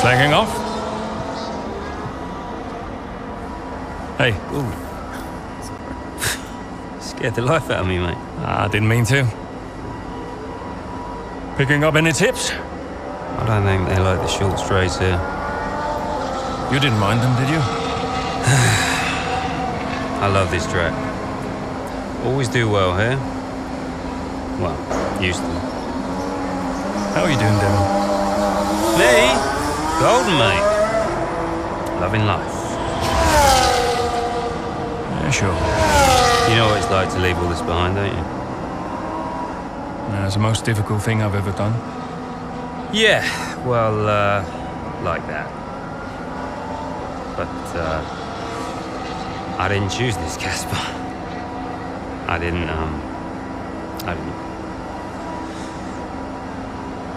Slacking off? Hey. Ooh. Scared the life out of me, mate. I didn't mean to. Picking up any tips? I don't think they like the short strays here. You didn't mind them, did you? I love this track. Always do well here. Well, used to. How are you doing, Devin? Me? Golden, mate. Loving life. Yeah, sure. You know what it's like to leave all this behind, don't you? That's the most difficult thing I've ever done. Yeah, well, like that. But, I didn't choose this, Casper. I didn't.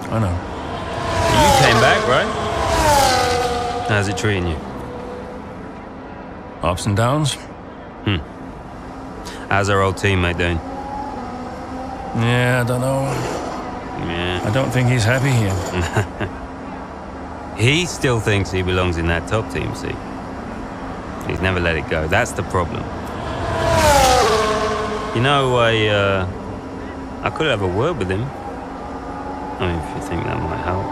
I know. You came back, right? How's it treating you? Ups and downs? How's our old teammate doing? Yeah, I don't know. Yeah. I don't think he's happy here. He still thinks he belongs in that top team, see? He's never let it go. That's the problem. You know, I could have a word with him. I mean, if you think that might help.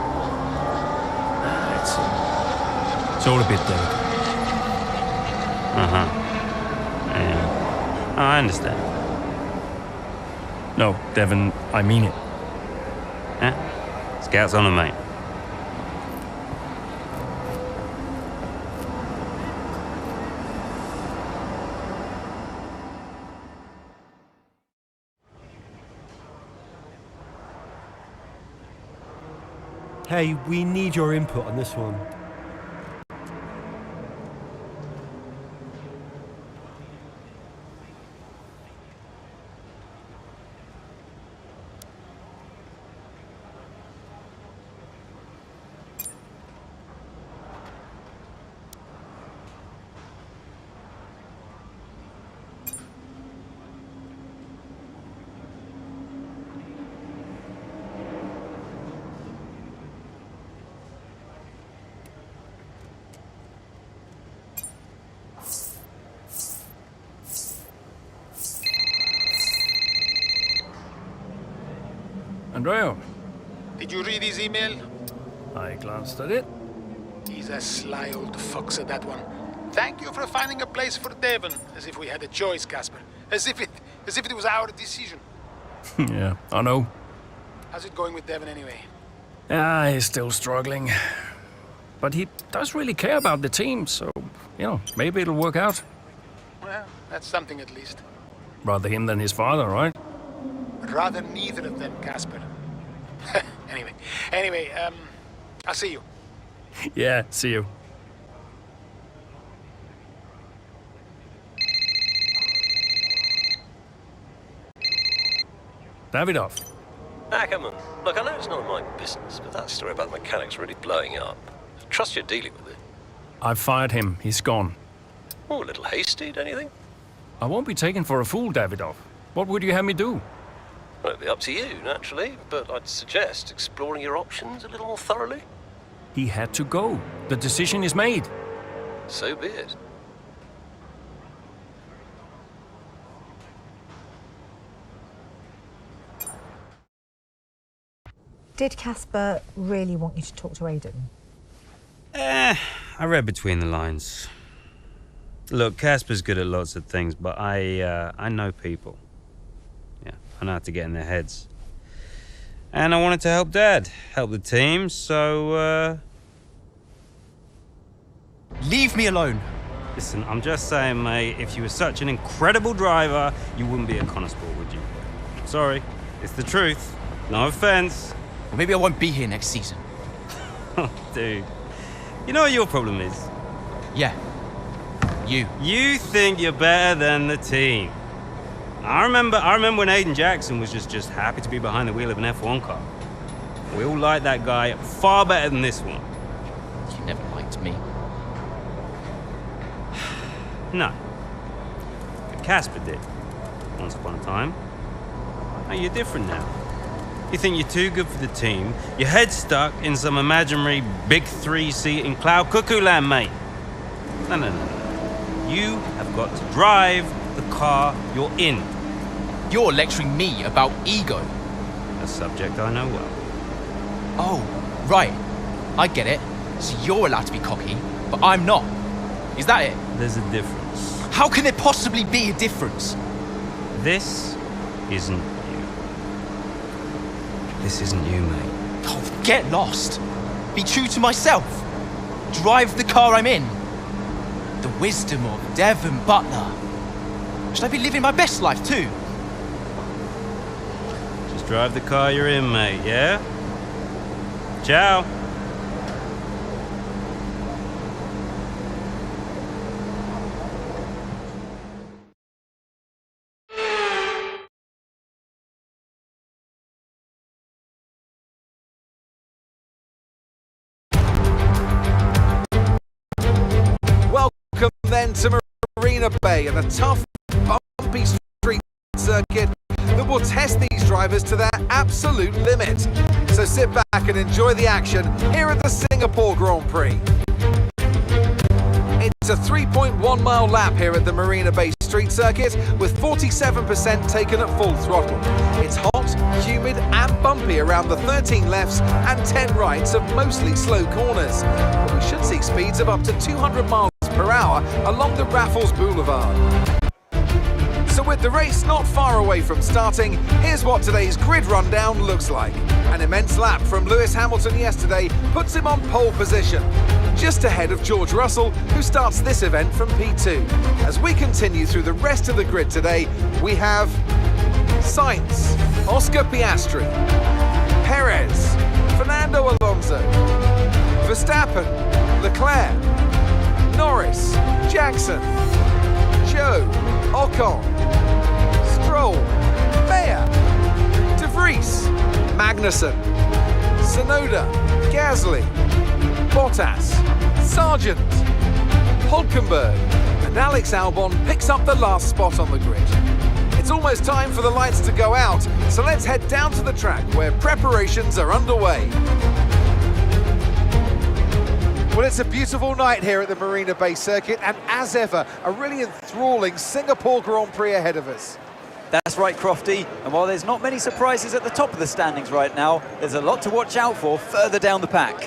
It's all a bit delicate. Uh-huh. Yeah. Oh, I understand. No, Devin, I mean it. Yeah? Scouts on him, mate. Hey, we need your input on this one. Andrea, Did you read his email? I glanced at it. He's a sly old fox at that one. Thank you for finding a place for Devon, as if we had a choice, Casper. As if it was our decision. Yeah, I know. How's it going with Devon anyway? He's still struggling. But he does really care about the team, so, maybe it'll work out. Well, that's something at least. Rather him than his father, right? Rather neither of them, Casper. Anyway, I'll see you. Yeah, see you. Davidoff. Ackerman, look, I know it's none of my business, but that story about the mechanics really blowing up. I trust you're dealing with it. I've fired him. He's gone. Oh, a little hasty, don't you think? I won't be taken for a fool, Davidoff. What would you have me do? Well, it'd be up to you, naturally, but I'd suggest exploring your options a little more thoroughly. He had to go. The decision is made. So be it. Did Casper really want you to talk to Aiden? I read between the lines. Look, Casper's good at lots of things, but I know people. Yeah, I know how to get in their heads. And I wanted to help Dad, help the team, so, Leave me alone. Listen, I'm just saying, mate, if you were such an incredible driver, you wouldn't be a constable, would you? Sorry, it's the truth. No offense. Or maybe I won't be here next season. Dude, you know what your problem is? Yeah. You. You think you're better than the team. I remember when Aiden Jackson was just happy to be behind the wheel of an F1 car. We all liked that guy far better than this one. You never liked me. No. But Casper did. Once upon a time. Now you're different now. You think you're too good for the team? Your head's stuck in some imaginary big three-seat in cloud cuckoo land, mate. No. You have got to drive the car you're in. You're lecturing me about ego. A subject I know well. Oh, right. I get it. So you're allowed to be cocky, but I'm not. Is that it? There's a difference. How can there possibly be a difference? This isn't you. This isn't you, mate. Oh, get lost. Be true to myself. Drive the car I'm in. The wisdom of Devon Butler. Should I be living my best life too? Just drive the car you're in, mate, yeah? Ciao. Welcome then to Marina Bay and a tough, bumpy street circuit that will test these drivers to their absolute limit. So sit back and enjoy the action here at the Singapore Grand Prix. It's a 3.1 mile lap here at the Marina Bay Street Circuit with 47% taken at full throttle. It's hot, humid and bumpy around the 13 lefts and 10 rights of mostly slow corners. But we should see speeds of up to 200 miles per hour along the Raffles Boulevard. So with the race not far away from starting, here's what today's grid rundown looks like. An immense lap from Lewis Hamilton yesterday puts him on pole position, just ahead of George Russell, who starts this event from P2. As we continue through the rest of the grid today, we have Sainz, Oscar Piastri, Perez, Fernando Alonso, Verstappen, Leclerc, Norris, Jackson, Joe, Ocon, Stroll, Mayer, De Vries, Magnussen, Tsunoda, Gasly, Bottas, Sargent, Hulkenberg, and Alex Albon picks up the last spot on the grid. It's almost time for the lights to go out, so let's head down to the track where preparations are underway. Well, it's a beautiful night here at the Marina Bay Circuit, and as ever, a really enthralling Singapore Grand Prix ahead of us. That's right, Crofty, and while there's not many surprises at the top of the standings right now, there's a lot to watch out for further down the pack.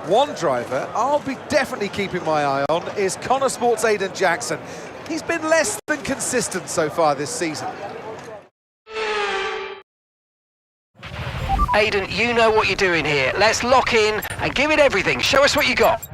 One driver I'll be definitely keeping my eye on is Connor Sports' Aiden Jackson. He's been less than consistent so far this season. Aiden, you know what you're doing here. Let's lock in and give it everything. Show us what you got.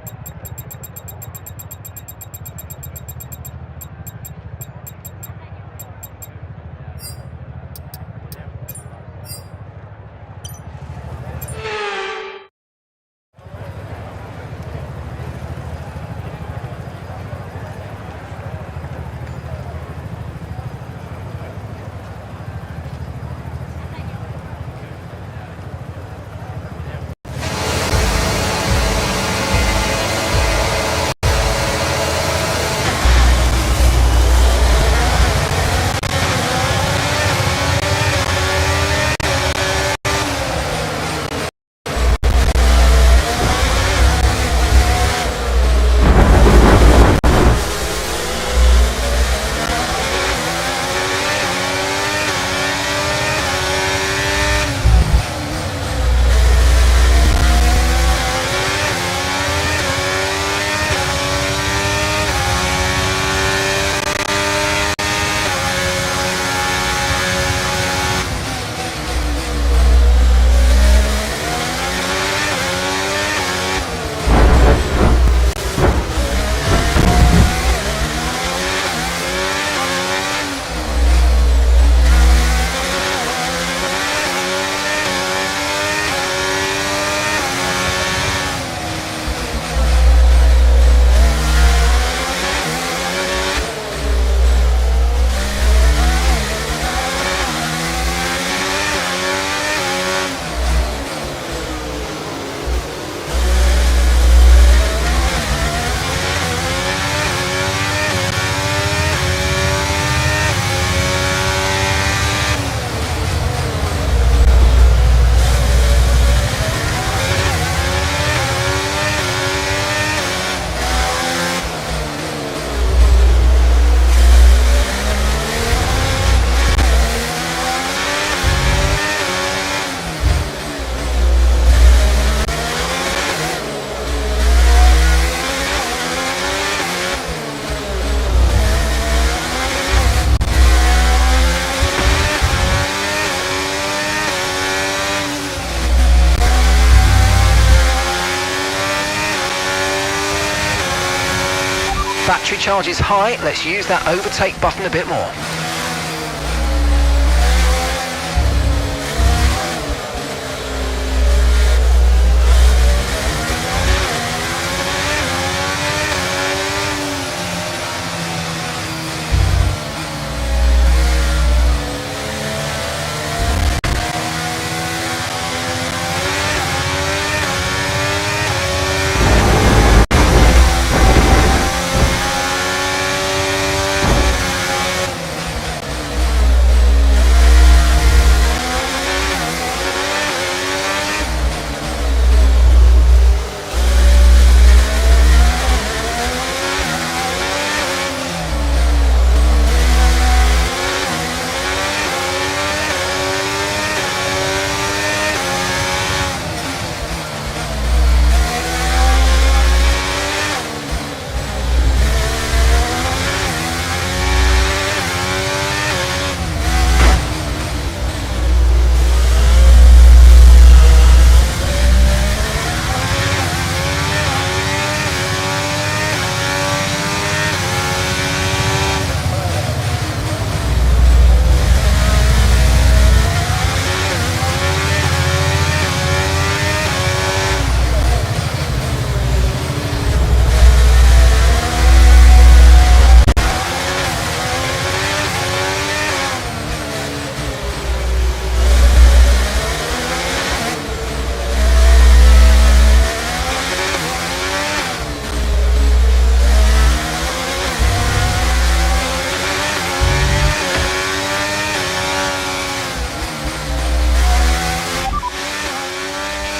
battery charge is high. Let's use that overtake button a bit more.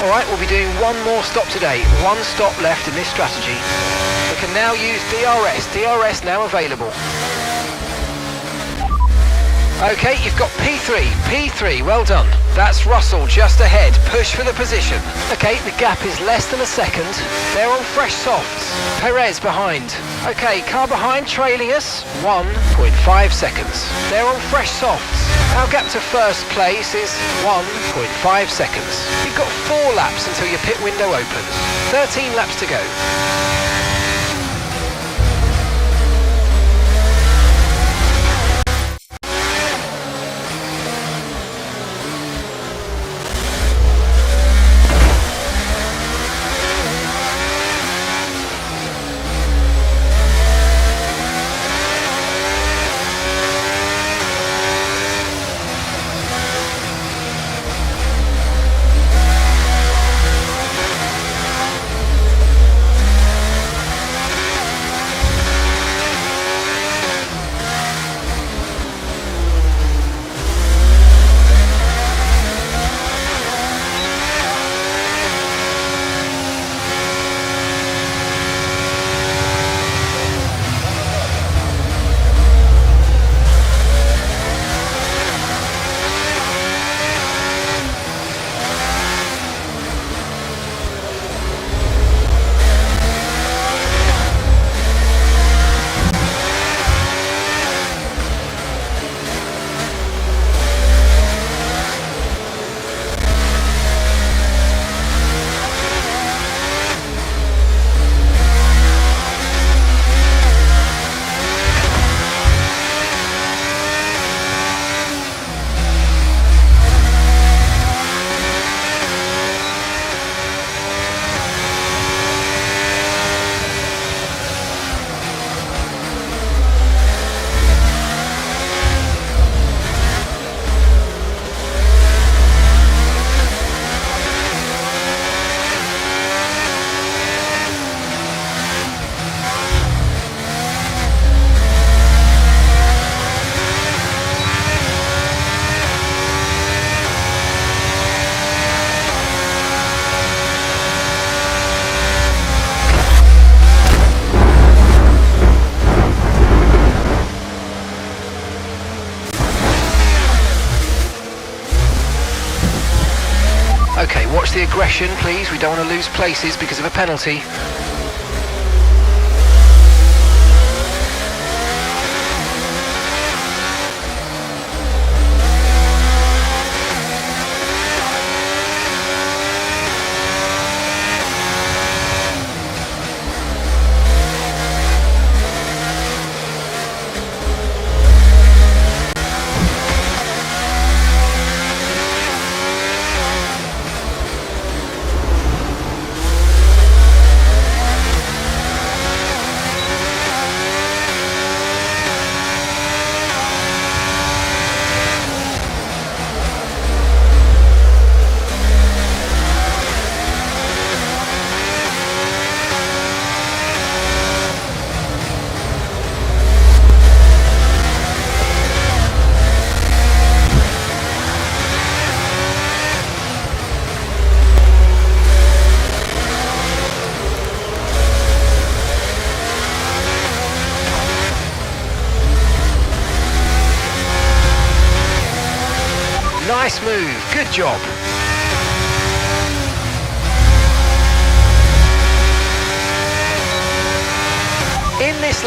Alright, we'll be doing one more stop today. One stop left in this strategy. We can now use DRS. DRS now available. Okay, you've got P3. P3, well done. That's Russell just ahead. Push for the position. Okay, the gap is less than a second. They're on fresh softs. Perez behind. Okay, car behind trailing us. 1.5 seconds. They're on fresh softs. Our gap to first place is 1.5 seconds. You've got 4 laps until your pit window opens. 13 laps to go. Okay, watch the aggression, please. We don't want to lose places because of a penalty. smooth. Good job. In this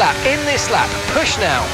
lap. Push now.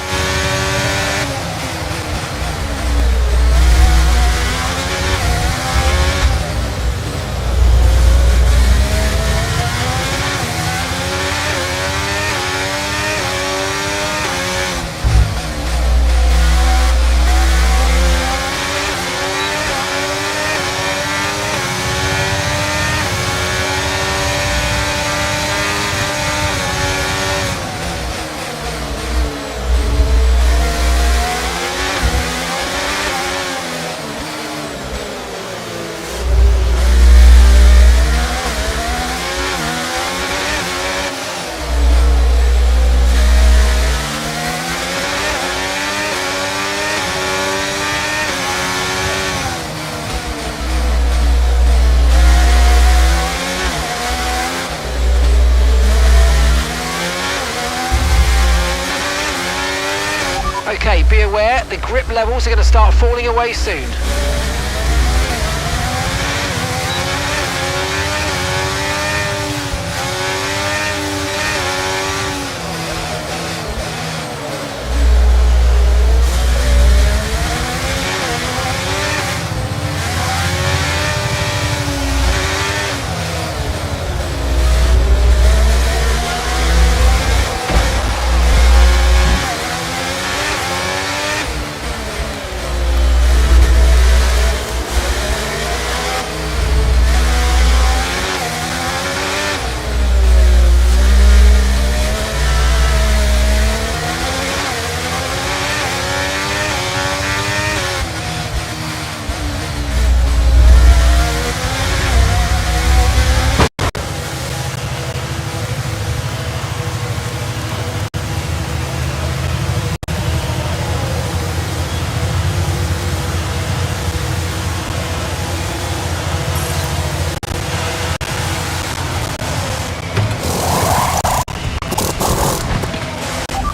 Okay, be aware, the grip levels are going to start falling away soon.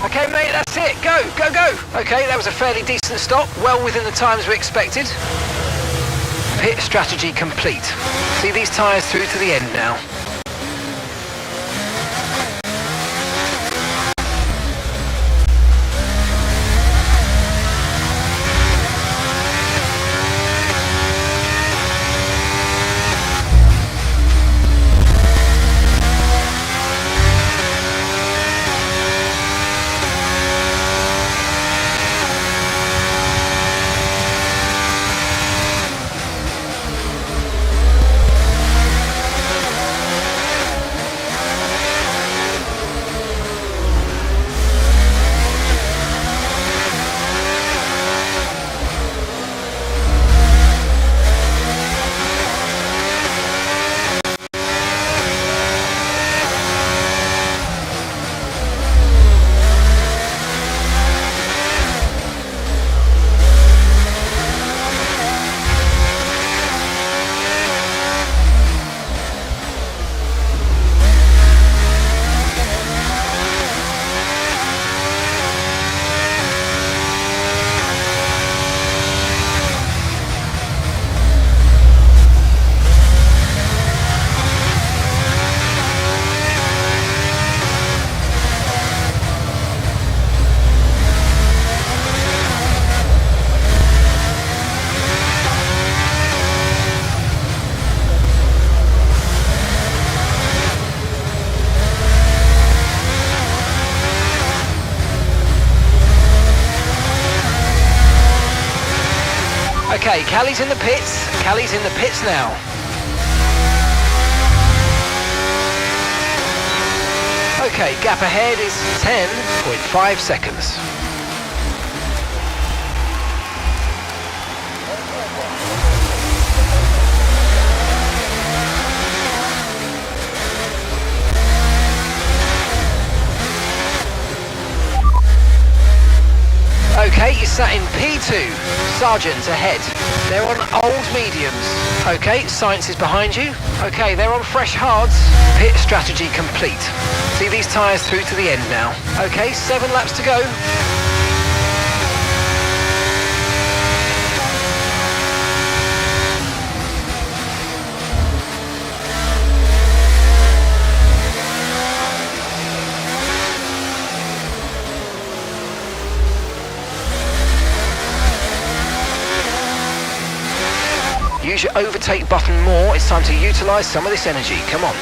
Okay, mate, that's it. Go, go, go. Okay, that was a fairly decent stop, well within the times we expected. Pit strategy complete. See these tyres through to the end now. Okay, Callie's in the pits. Callie's in the pits now. Okay, gap ahead is 10.5 seconds. Okay, you sat in P2. Sergeant ahead. They're on old mediums. Okay, science is behind you. Okay, they're on fresh hards. Pit strategy complete. See these tyres through to the end now. Okay, 7 laps to go. use your overtake button more. It's time to utilise some of this energy. Come on.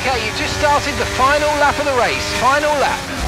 Okay, you've just started the final lap of the race. Final lap.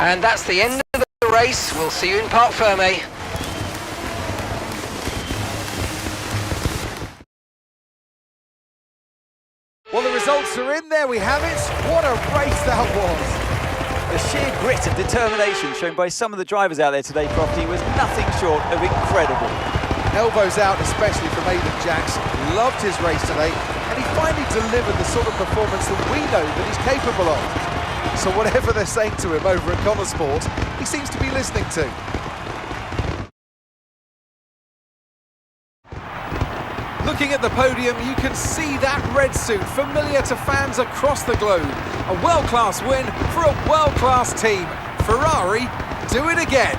And that's the end of the race. We'll see you in Parc Fermé. Well, the results are in. There we have it. What a race that was. The sheer grit and determination shown by some of the drivers out there today, Crofty, was nothing short of incredible. Elbows out, especially from Aiden Jacks. Loved his race today, and he finally delivered the sort of performance that we know that he's capable of. So whatever they're saying to him over at Connor Sport, he seems to be listening to. Looking at the podium, you can see that red suit, familiar to fans across the globe. A world-class win for a world-class team. Ferrari, do it again.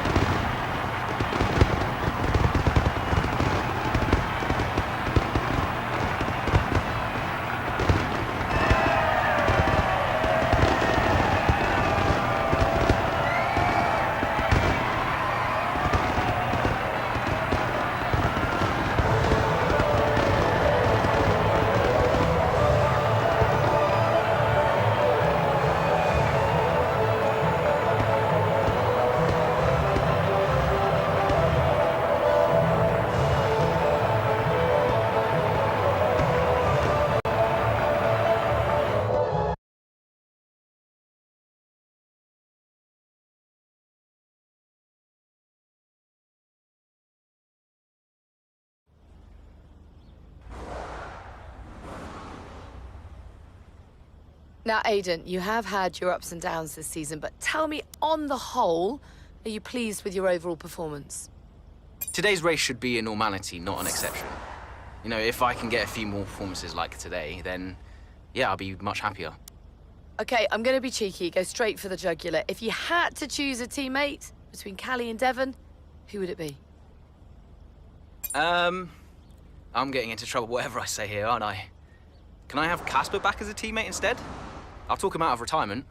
Now, Aiden, you have had your ups and downs this season, but tell me, on the whole, are you pleased with your overall performance? Today's race should be a normality, not an exception. You know, if I can get a few more performances like today, then yeah, I'll be much happier. Okay, I'm going to be cheeky, go straight for the jugular. If you had to choose a teammate between Callie and Devon, who would it be? I'm getting into trouble whatever I say here, aren't I? Can I have Casper back as a teammate instead? I'll talk him out of retirement.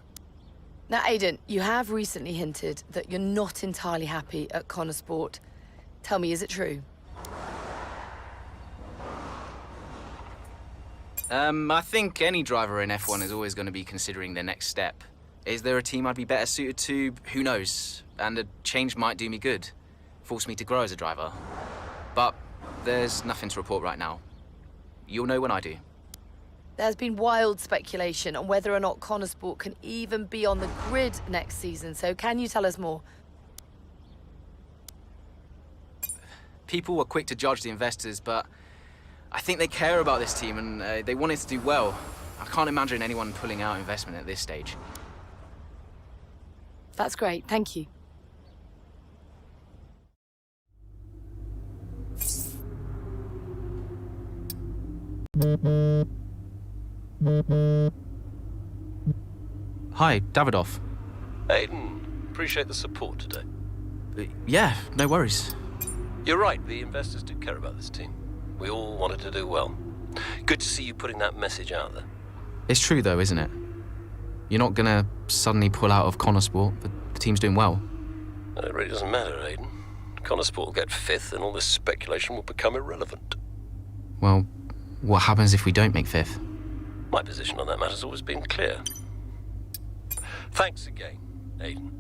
Now, Aiden, you have recently hinted that you're not entirely happy at Connor Sport. Tell me, is it true? I think any driver in F1 is always going to be considering their next step. Is there a team I'd be better suited to? Who knows? And a change might do me good, force me to grow as a driver. But there's nothing to report right now. You'll know when I do. There's been wild speculation on whether or not Connor Sport can even be on the grid next season, so can you tell us more? People were quick to judge the investors, but I think they care about this team and they want it to do well. I can't imagine anyone pulling out investment at this stage. That's great, thank you. Hi, Davidoff. Aiden, appreciate the support today. Yeah, no worries. You're right, the investors do care about this team. We all wanted to do well. Good to see you putting that message out there. It's true though, isn't it? You're not gonna suddenly pull out of Connor Sport, but the team's doing well. It really doesn't matter, Aiden. Connor Sport will get fifth and all this speculation will become irrelevant. Well, what happens if we don't make fifth? My position on that matter's always been clear. Thanks again, Aiden.